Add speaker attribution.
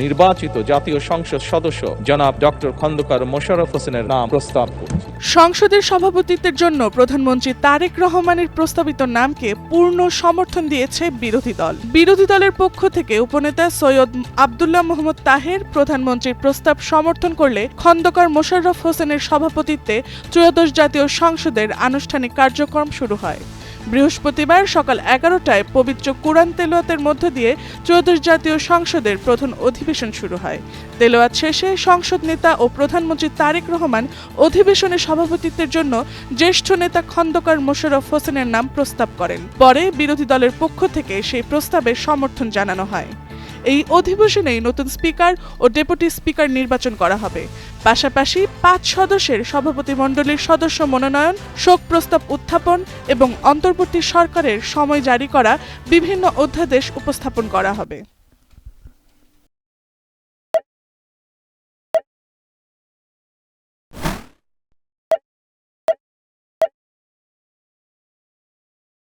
Speaker 1: নির্বাচিত জাতীয় সংসদ সদস্য জনাব ডক্টর খন্দকার মোশাররফ হোসেনের নাম প্রস্তাব করছি।
Speaker 2: সংসদের সভাপতিত্বের জন্য প্রধানমন্ত্রী তারেক রহমানের প্রস্তাবিত নামকে পূর্ণ সমর্থন দিয়েছে বিরোধী দল। বিরোধী দলের পক্ষ থেকে উপনেতা সৈয়দ আব্দুল্লাহ মোহাম্মদ তাহের প্রধানমন্ত্রীর প্রস্তাব সমর্থন করলে খন্দকার মোশাররফ হোসেনের সভাপতিত্বে ত্রয়োদশ জাতীয় সংসদের আনুষ্ঠানিক কার্যক্রম শুরু হয়। বৃহস্পতিবার সকাল 11টায় পবিত্র কুরআন তেলাওয়াতের মধ্য দিয়ে ত্রয়োদশ জাতীয় সংসদের প্রধান অধিবেশন শুরু হয়। তেলাওয়াত শেষে সংসদ নেতা ও প্রধানমন্ত্রী তারেক রহমান অধিবেশনে সভাপতিত্বের জন্য জ্যেষ্ঠ নেতা খন্দকার মোশাররফ হোসেনের নাম প্রস্তাব করেন। পরে বিরোধী দলের পক্ষ থেকে সেই প্রস্তাবের সমর্থন জানানো হয়। এই অধিবেশনেই নতুন স্পিকার ও ডেপুটি স্পিকার নির্বাচন করা হবে। পাশাপাশি 5 সদস্যের সভাপতিমণ্ডলীর সদস্য মনোনয়ন, শোক প্রস্তাব উত্থাপন এবং অন্তর্বর্তী সরকারের সময় জারি করা বিভিন্ন অধ্যাদেশ উপস্থাপন করা হবে।